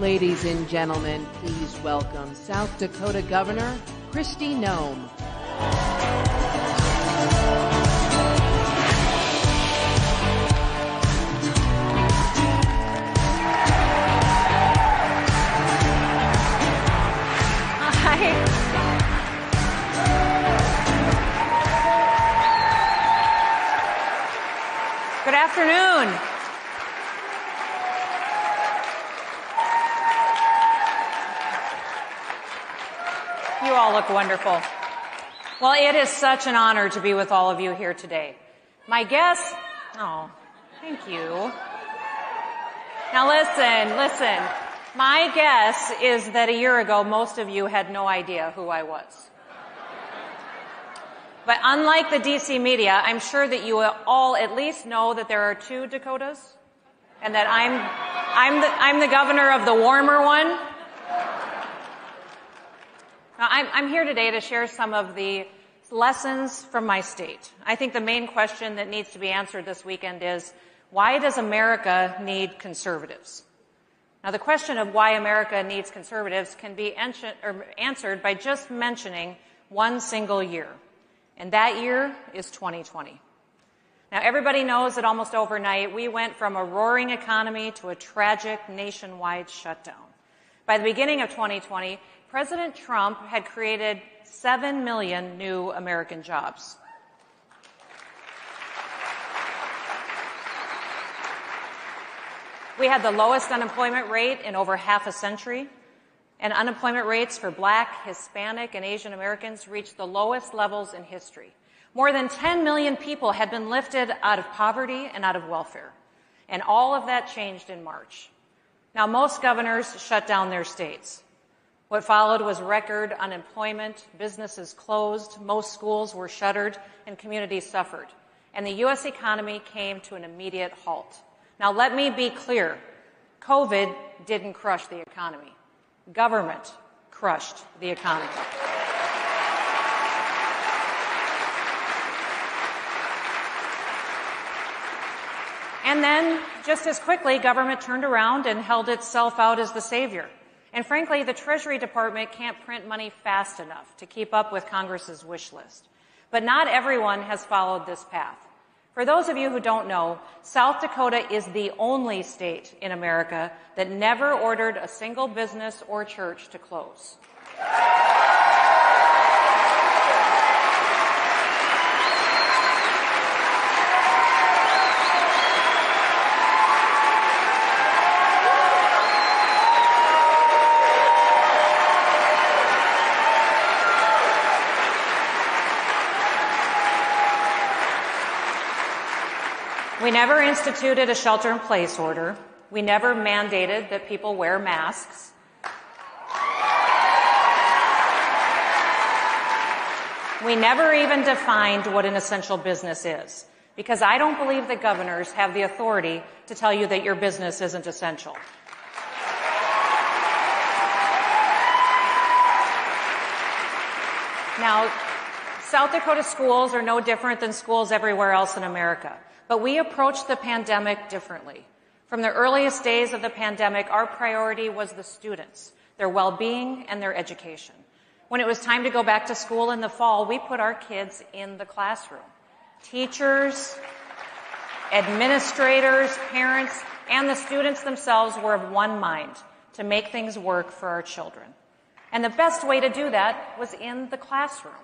Ladies and gentlemen, please welcome South Dakota Governor Kristi Noem. Good afternoon. You all look wonderful. Well, it is such an honor to be with all of you here today. My guess, thank you. Now listen. My guess is that a year ago, most of you had no idea who I was. But unlike the DC media, I'm sure that you all at least know that there are two Dakotas, and that I'm the governor of the warmer one. Now, I'm here today to share some of the lessons from my state. I think the main question that needs to be answered this weekend is, why does America need conservatives? Now, the question of why America needs conservatives can be answered by just mentioning one single year. And that year is 2020. Now, everybody knows that almost overnight, we went from a roaring economy to a tragic nationwide shutdown. By the beginning of 2020, President Trump had created 7 million new American jobs. We had the lowest unemployment rate in over half a century. And unemployment rates for Black, Hispanic, and Asian Americans reached the lowest levels in history. More than 10 million people had been lifted out of poverty and out of welfare. And all of that changed in March. Now, most governors shut down their states. What followed was record unemployment, businesses closed, most schools were shuttered, and communities suffered. And the U.S. economy came to an immediate halt. Now, let me be clear. COVID didn't crush the economy. Government crushed the economy. And then, just as quickly, government turned around and held itself out as the savior. And frankly, the Treasury Department can't print money fast enough to keep up with Congress's wish list. But not everyone has followed this path. For those of you who don't know, South Dakota is the only state in America that never ordered a single business or church to close. We never instituted a shelter-in-place order. We never mandated that people wear masks. We never even defined what an essential business is, because I don't believe that governors have the authority to tell you that your business isn't essential. Now, South Dakota schools are no different than schools everywhere else in America. But we approached the pandemic differently. From the earliest days of the pandemic, our priority was the students, their well-being, and their education. When it was time to go back to school in the fall, we put our kids in the classroom. Teachers, administrators, parents, and the students themselves were of one mind to make things work for our children. And the best way to do that was in the classroom.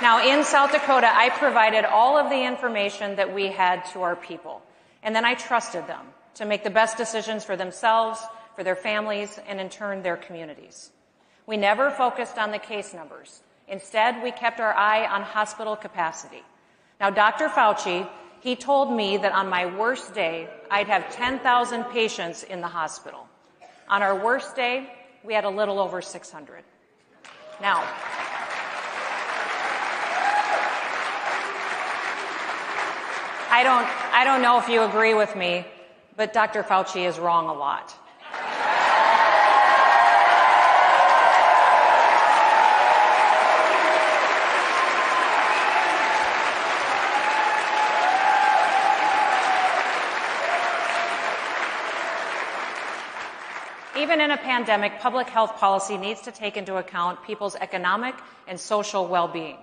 Now, in South Dakota, I provided all of the information that we had to our people, and then I trusted them to make the best decisions for themselves, for their families, and in turn, their communities. We never focused on the case numbers. Instead, we kept our eye on hospital capacity. Now, Dr. Fauci, he told me that on my worst day, I'd have 10,000 patients in the hospital. On our worst day, we had a little over 600. Now, I don't know if you agree with me, but Dr. Fauci is wrong a lot. even in a pandemic, public health policy needs to take into account people's economic and social well-being.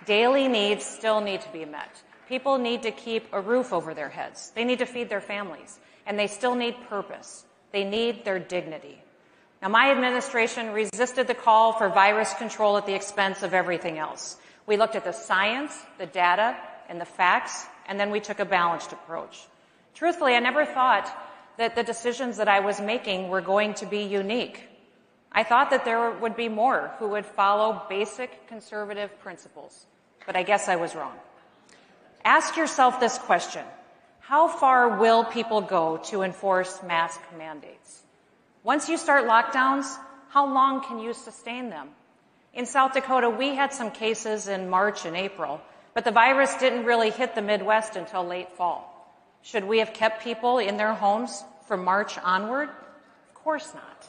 Daily needs still need to be met. People need to keep a roof over their heads. They need to feed their families. And they still need purpose. They need their dignity. Now, my administration resisted the call for virus control at the expense of everything else. We looked at the science, the data, and the facts, and then we took a balanced approach. Truthfully, I never thought that the decisions that I was making were going to be unique. I thought that there would be more who would follow basic conservative principles, but I guess I was wrong. Ask yourself this question: how far will people go to enforce mask mandates? Once you start lockdowns, how long can you sustain them? In South Dakota, we had some cases in March and April, but the virus didn't really hit the Midwest until late fall. Should we have kept people in their homes from March onward? Of course not.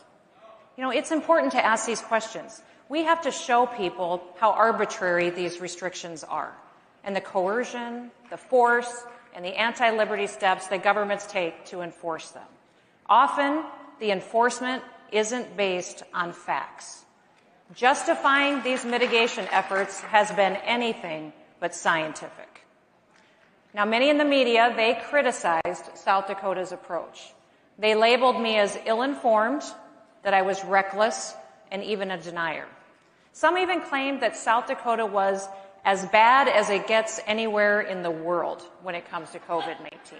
It's important to ask these questions. We have to show people how arbitrary these restrictions are, and the coercion, the force, and the anti-liberty steps that governments take to enforce them. Often, the enforcement isn't based on facts. Justifying these mitigation efforts has been anything but scientific. Now, many in the media, they criticized South Dakota's approach. They labeled me as ill-informed, that I was reckless, and even a denier. Some even claimed that South Dakota was as bad as it gets anywhere in the world when it comes to COVID-19.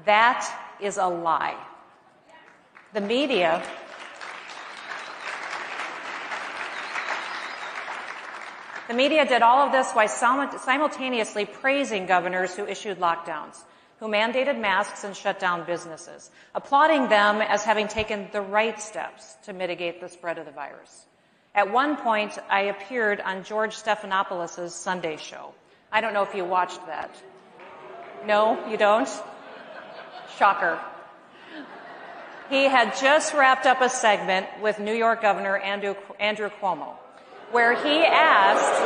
That is a lie. The media did all of this while simultaneously praising governors who issued lockdowns, who mandated masks and shut down businesses, applauding them as having taken the right steps to mitigate the spread of the virus. At one point, I appeared on George Stephanopoulos' Sunday show. I don't know if you watched that. No, you don't? Shocker. He had just wrapped up a segment with New York Governor Andrew Cuomo, where he asked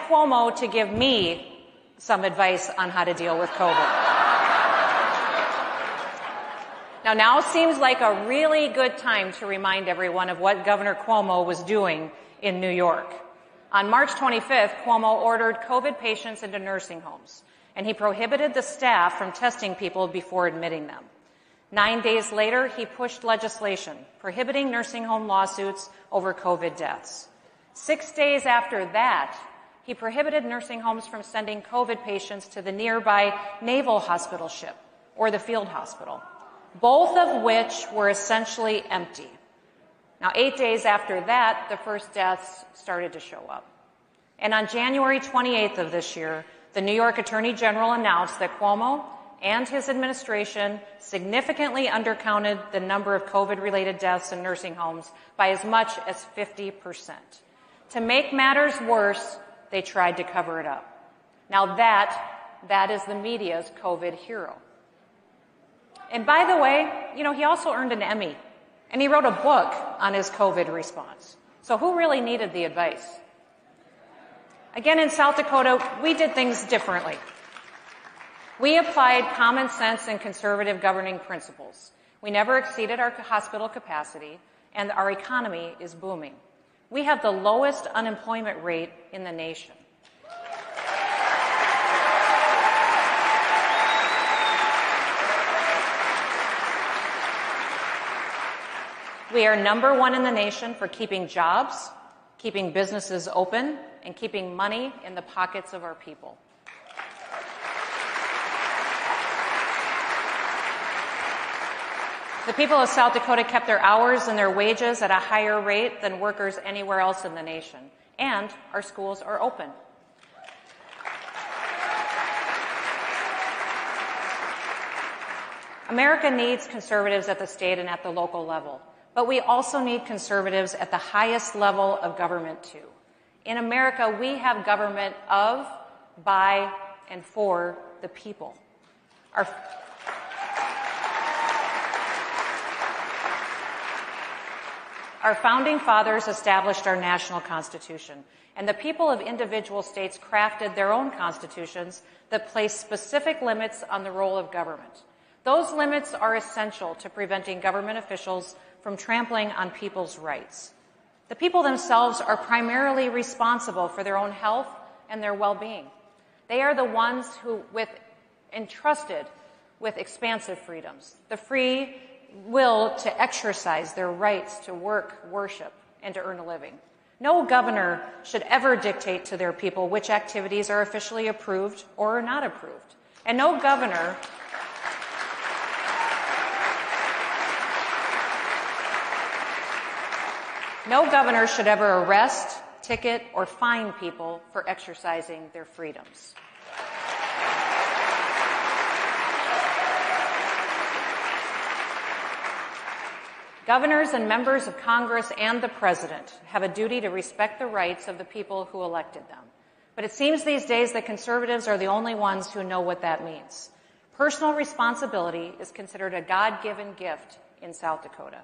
Cuomo to give me some advice on how to deal with COVID. Now seems like a really good time to remind everyone of what Governor Cuomo was doing in New York. On March 25th, Cuomo ordered COVID patients into nursing homes, and he prohibited the staff from testing people before admitting them. 9 days later, he pushed legislation prohibiting nursing home lawsuits over COVID deaths. 6 days after that, he prohibited nursing homes from sending COVID patients to the nearby naval hospital ship or the field hospital, both of which were essentially empty. Now, 8 days after that, the first deaths started to show up. And on January 28th of this year, the New York Attorney General announced that Cuomo and his administration significantly undercounted the number of COVID-related deaths in nursing homes by as much as 50%. To make matters worse, they tried to cover it up. Now that is the media's COVID hero. And by the way, he also earned an Emmy, and he wrote a book on his COVID response. So who really needed the advice? Again, in South Dakota, we did things differently. We applied common sense and conservative governing principles. We never exceeded our hospital capacity, and our economy is booming. We have the lowest unemployment rate in the nation. We are number one in the nation for keeping jobs, keeping businesses open, and keeping money in the pockets of our people. The people of South Dakota kept their hours and their wages at a higher rate than workers anywhere else in the nation, and our schools are open. America needs conservatives at the state and at the local level, but we also need conservatives at the highest level of government too. In America, we have government of, by, and for the people. Our founding fathers established our national constitution, and the people of individual states crafted their own constitutions that place specific limits on the role of government. Those limits are essential to preventing government officials from trampling on people's rights. The people themselves are primarily responsible for their own health and their well-being. They are the ones who, entrusted with expansive freedoms, the free will to exercise their rights to work, worship, and to earn a living. No governor should ever dictate to their people which activities are officially approved or are not approved. And no governor should ever arrest, ticket, or fine people for exercising their freedoms. Governors and members of Congress and the President have a duty to respect the rights of the people who elected them. But it seems these days that conservatives are the only ones who know what that means. Personal responsibility is considered a God-given gift in South Dakota.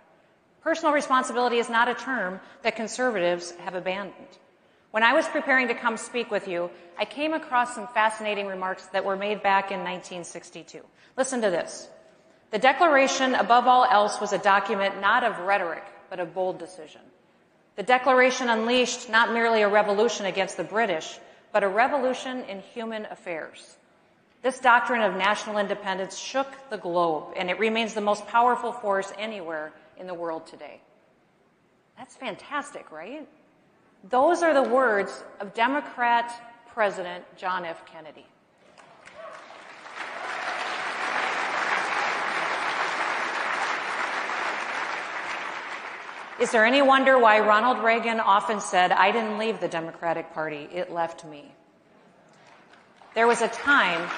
Personal responsibility is not a term that conservatives have abandoned. When I was preparing to come speak with you, I came across some fascinating remarks that were made back in 1962. Listen to this. The Declaration, above all else, was a document not of rhetoric, but of bold decision. The Declaration unleashed not merely a revolution against the British, but a revolution in human affairs. This doctrine of national independence shook the globe, and it remains the most powerful force anywhere in the world today. That's fantastic, right? Those are the words of Democrat President John F. Kennedy. Is there any wonder why Ronald Reagan often said, "I didn't leave the Democratic Party, it left me"? There was a time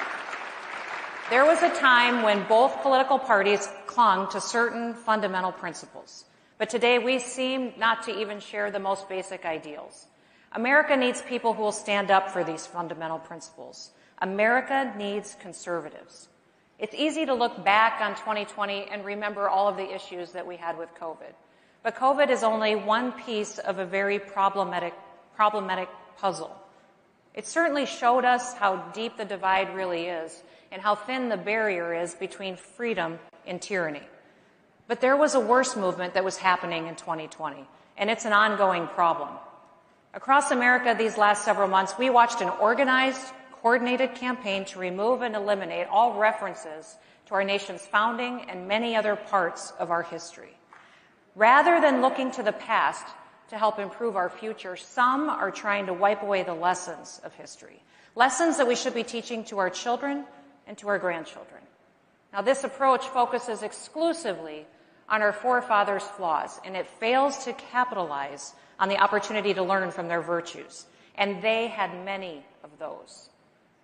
when both political parties clung to certain fundamental principles. But today we seem not to even share the most basic ideals. America needs people who will stand up for these fundamental principles. America needs conservatives. It's easy to look back on 2020 and remember all of the issues that we had with COVID. But COVID is only one piece of a very problematic puzzle. It certainly showed us how deep the divide really is and how thin the barrier is between freedom and tyranny. But there was a worse movement that was happening in 2020, and it's an ongoing problem. Across America these last several months, we watched an organized, coordinated campaign to remove and eliminate all references to our nation's founding and many other parts of our history. Rather than looking to the past to help improve our future, some are trying to wipe away the lessons of history, lessons that we should be teaching to our children and to our grandchildren. Now, this approach focuses exclusively on our forefathers' flaws, and it fails to capitalize on the opportunity to learn from their virtues, and they had many of those.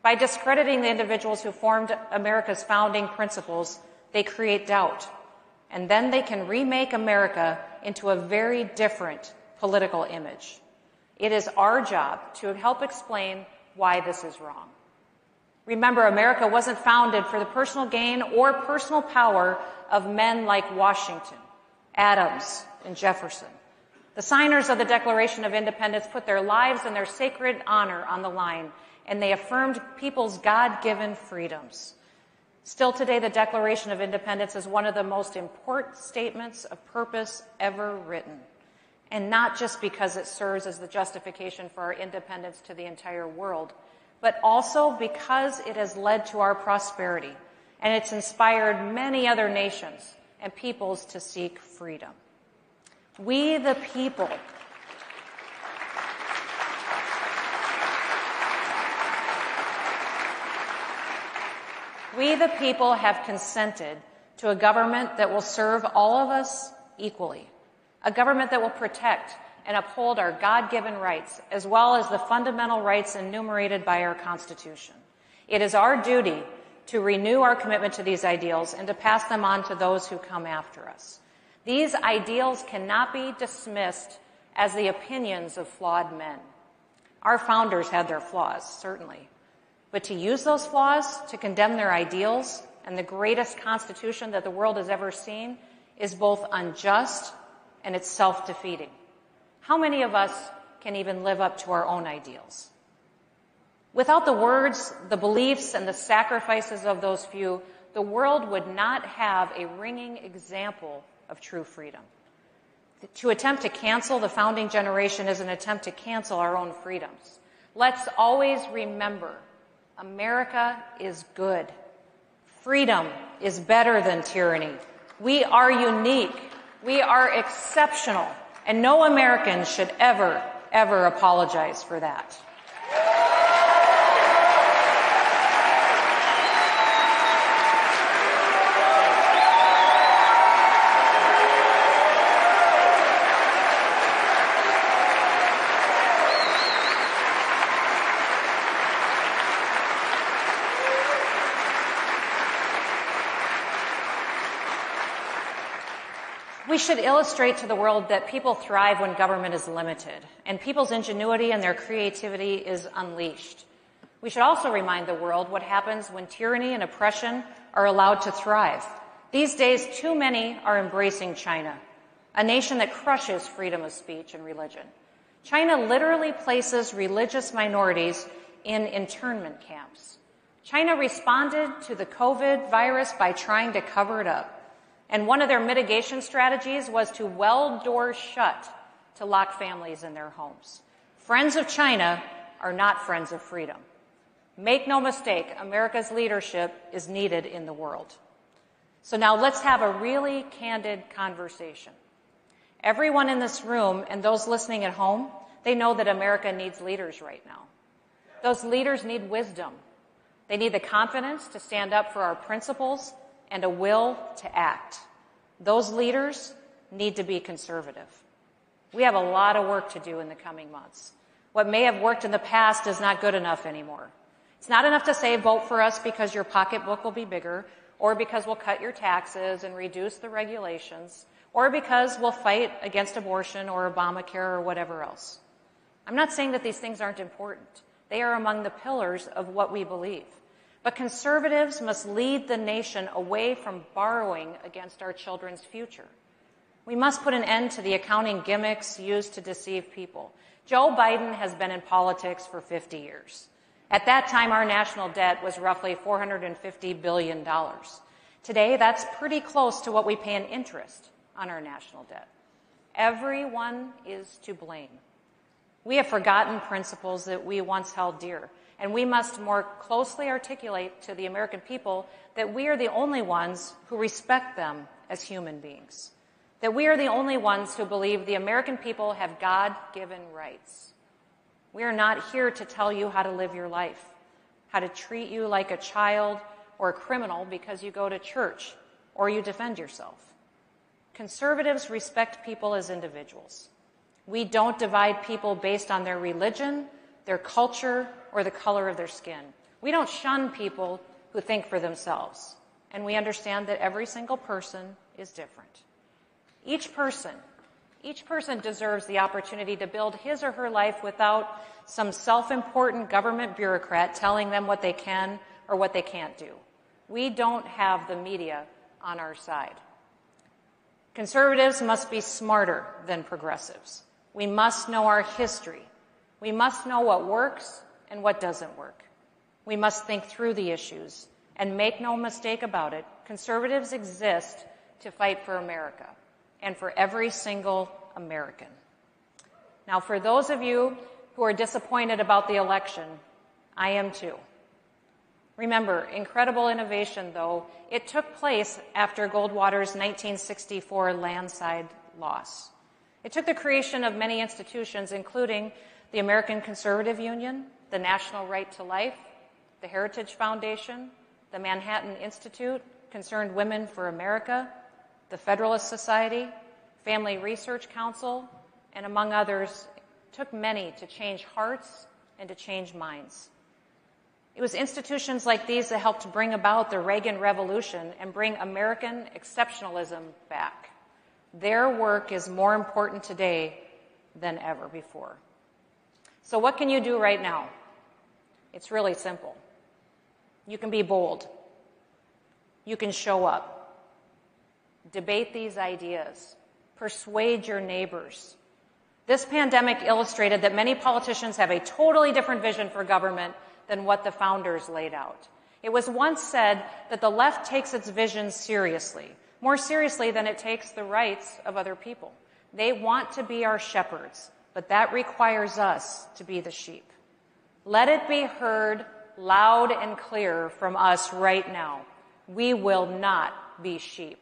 By discrediting the individuals who formed America's founding principles, they create doubt, and then they can remake America into a very different political image. It is our job to help explain why this is wrong. Remember, America wasn't founded for the personal gain or personal power of men like Washington, Adams, and Jefferson. The signers of the Declaration of Independence put their lives and their sacred honor on the line, and they affirmed people's God-given freedoms. Still today, the Declaration of Independence is one of the most important statements of purpose ever written. And not just because it serves as the justification for our independence to the entire world, but also because it has led to our prosperity, and it's inspired many other nations and peoples to seek freedom. We the people have consented to a government that will serve all of us equally, a government that will protect and uphold our God-given rights, as well as the fundamental rights enumerated by our Constitution. It is our duty to renew our commitment to these ideals and to pass them on to those who come after us. These ideals cannot be dismissed as the opinions of flawed men. Our founders had their flaws, certainly. But to use those flaws to condemn their ideals and the greatest Constitution that the world has ever seen is both unjust and it's self-defeating. How many of us can even live up to our own ideals? Without the words, the beliefs, and the sacrifices of those few, the world would not have a ringing example of true freedom. To attempt to cancel the founding generation is an attempt to cancel our own freedoms. Let's always remember, America is good. Freedom is better than tyranny. We are unique. We are exceptional. And no American should ever, ever apologize for that. We should illustrate to the world that people thrive when government is limited, and people's ingenuity and their creativity is unleashed. We should also remind the world what happens when tyranny and oppression are allowed to thrive. These days, too many are embracing China, a nation that crushes freedom of speech and religion. China literally places religious minorities in internment camps. China responded to the COVID virus by trying to cover it up. And one of their mitigation strategies was to weld doors shut to lock families in their homes. Friends of China are not friends of freedom. Make no mistake, America's leadership is needed in the world. So now let's have a really candid conversation. Everyone in this room and those listening at home, they know that America needs leaders right now. Those leaders need wisdom. They need the confidence to stand up for our principles and a will to act. Those leaders need to be conservative. We have a lot of work to do in the coming months. What may have worked in the past is not good enough anymore. It's not enough to say, vote for us because your pocketbook will be bigger, or because we'll cut your taxes and reduce the regulations, or because we'll fight against abortion or Obamacare or whatever else. I'm not saying that these things aren't important. They are among the pillars of what we believe. But conservatives must lead the nation away from borrowing against our children's future. We must put an end to the accounting gimmicks used to deceive people. Joe Biden has been in politics for 50 years. At that time, our national debt was roughly $450 billion. Today, that's pretty close to what we pay in interest on our national debt. Everyone is to blame. We have forgotten principles that we once held dear. And we must more closely articulate to the American people that we are the only ones who respect them as human beings. That we are the only ones who believe the American people have God-given rights. We are not here to tell you how to live your life, how to treat you like a child or a criminal because you go to church or you defend yourself. Conservatives respect people as individuals. We don't divide people based on their religion, their culture, or the color of their skin. We don't shun people who think for themselves. And we understand that every single person is different. Each person deserves the opportunity to build his or her life without some self-important government bureaucrat telling them what they can or what they can't do. We don't have the media on our side. Conservatives must be smarter than progressives. We must know our history. We must know what works and what doesn't work. We must think through the issues, and make no mistake about it, conservatives exist to fight for America and for every single American. Now, for those of you who are disappointed about the election, I am too. Remember, incredible innovation, though, it took place after Goldwater's 1964 landslide loss. It took the creation of many institutions, including the American Conservative Union, the National Right to Life, the Heritage Foundation, the Manhattan Institute, Concerned Women for America, the Federalist Society, Family Research Council, and among others, it took many to change hearts and to change minds. It was institutions like these that helped bring about the Reagan Revolution and bring American exceptionalism back. Their work is more important today than ever before. So what can you do right now? It's really simple. You can be bold. You can show up. Debate these ideas. Persuade your neighbors. This pandemic illustrated that many politicians have a totally different vision for government than what the founders laid out. It was once said that the left takes its vision seriously, more seriously than it takes the rights of other people. They want to be our shepherds, but that requires us to be the sheep. Let it be heard loud and clear from us right now. We will not be sheep.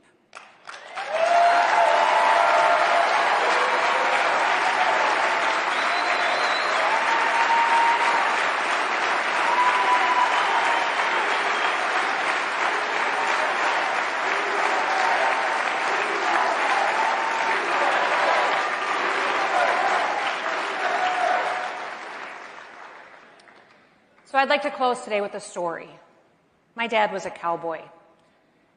So I'd like to close today with a story. My dad was a cowboy.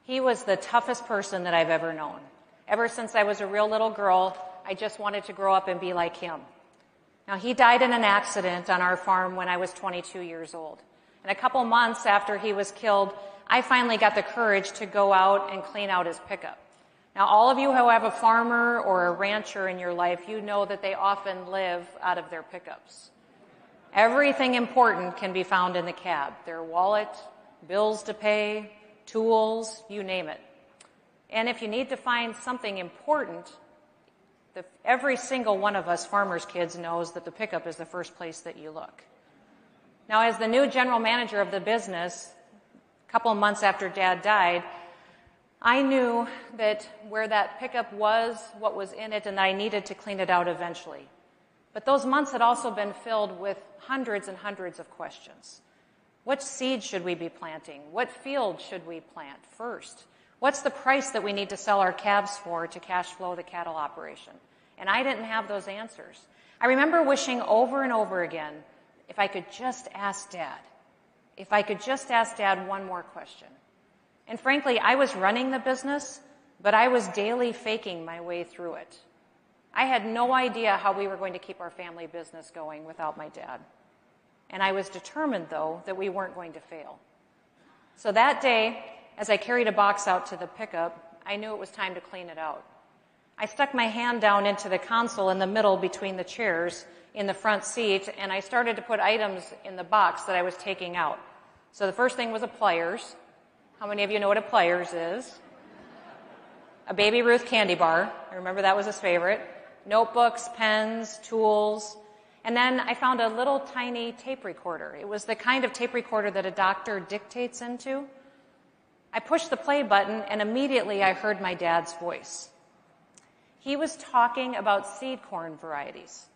He was the toughest person that I've ever known. Ever since I was a real little girl, I just wanted to grow up and be like him. Now, he died in an accident on our farm when I was 22 years old. And a couple months after he was killed, I finally got the courage to go out and clean out his pickup. Now, all of you who have a farmer or a rancher in your life, you know that they often live out of their pickups. Everything important can be found in the cab. Their wallet, bills to pay, tools, you name it. And if you need to find something important, every single one of us farmers' kids knows that the pickup is the first place that you look. Now, as the new general manager of the business, a couple of months after Dad died, I knew that where that pickup was, what was in it, and I needed to clean it out eventually. But those months had also been filled with hundreds and hundreds of questions. What seed should we be planting? What field should we plant first? What's the price that we need to sell our calves for to cash flow the cattle operation? And I didn't have those answers. I remember wishing over and over again, if I could just ask Dad. If I could just ask Dad one more question. And frankly, I was running the business, but I was daily faking my way through it. I had no idea how we were going to keep our family business going without my dad. And I was determined, though, that we weren't going to fail. So that day, as I carried a box out to the pickup, I knew it was time to clean it out. I stuck my hand down into the console in the middle between the chairs in the front seat, and I started to put items in the box that I was taking out. So the first thing was a pliers. How many of you know what a pliers is? A Baby Ruth candy bar. I remember that was his favorite. Notebooks, pens, tools. And then I found a little tiny tape recorder. It was the kind of tape recorder that a doctor dictates into. I pushed the play button, and immediately I heard my dad's voice. He was talking about seed corn varieties,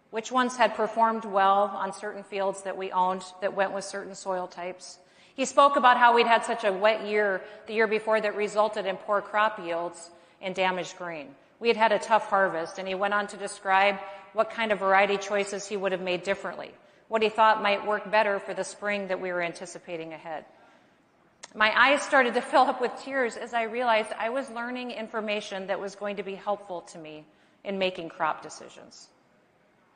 which ones had performed well on certain fields that we owned that went with certain soil types. He spoke about how we'd had such a wet year the year before that resulted in poor crop yields and damaged grain. We had had a tough harvest, and he went on to describe what kind of variety choices he would have made differently, what he thought might work better for the spring that we were anticipating ahead. My eyes started to fill up with tears as I realized I was learning information that was going to be helpful to me in making crop decisions.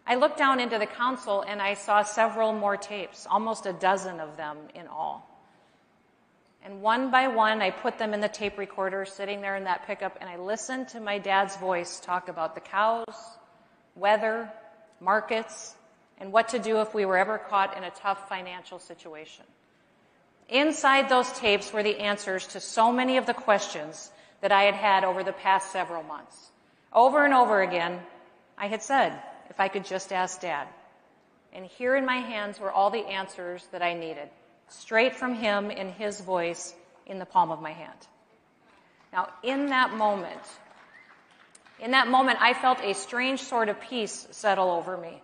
I looked down into the console and I saw several more tapes, almost a dozen of them in all. And one by one, I put them in the tape recorder sitting there in that pickup, and I listened to my dad's voice talk about the cows, weather, markets, and what to do if we were ever caught in a tough financial situation. Inside those tapes were the answers to so many of the questions that I had had over the past several months. Over and over again, I had said, if I could just ask Dad. And here in my hands were all the answers that I needed, straight from him in his voice in the palm of my hand. Now, in that moment, I felt a strange sort of peace settle over me.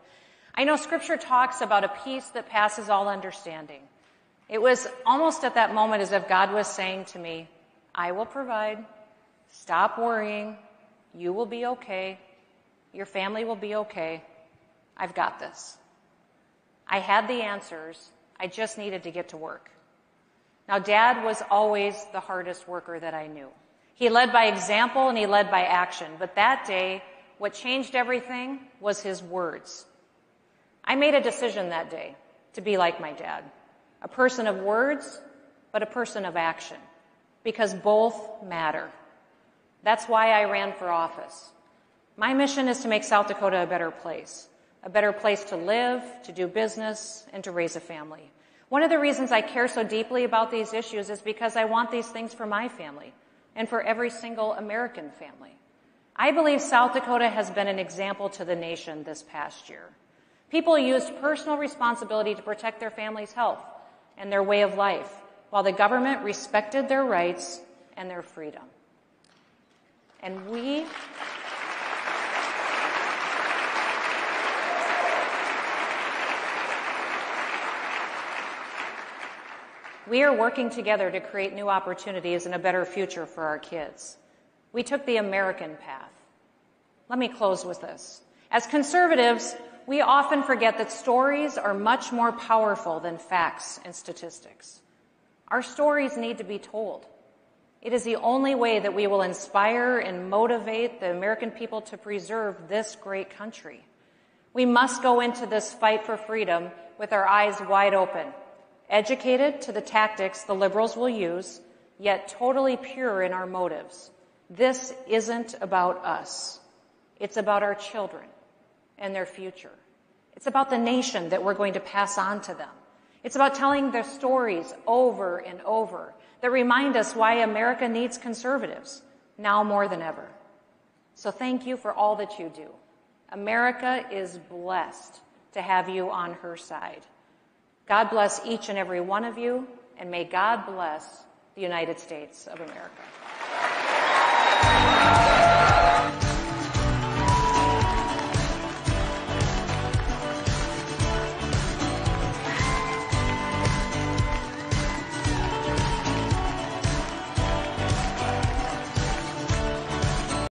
I know Scripture talks about a peace that passes all understanding. It was almost at that moment as if God was saying to me, I will provide. Stop worrying. You will be okay. Your family will be okay. I've got this. I had the answers. I just needed to get to work. Now, Dad was always the hardest worker that I knew. He led by example and he led by action. But that day, what changed everything was his words. I made a decision that day to be like my dad. A person of words, but a person of action. Because both matter. That's why I ran for office. My mission is to make South Dakota a better place to live, to do business, and to raise a family. One of the reasons I care so deeply about these issues is because I want these things for my family and for every single American family. I believe South Dakota has been an example to the nation this past year. People used personal responsibility to protect their family's health and their way of life, while the government respected their rights and their freedom. And we are working together to create new opportunities and a better future for our kids. We took the American path. Let me close with this. As conservatives, we often forget that stories are much more powerful than facts and statistics. Our stories need to be told. It is the only way that we will inspire and motivate the American people to preserve this great country. We must go into this fight for freedom with our eyes wide open, educated to the tactics the liberals will use, yet totally pure in our motives. This isn't about us. It's about our children and their future. It's about the nation that we're going to pass on to them. It's about telling their stories over and over that remind us why America needs conservatives now more than ever. So thank you for all that you do. America is blessed to have you on her side. God bless each and every one of you, and may God bless the United States of America.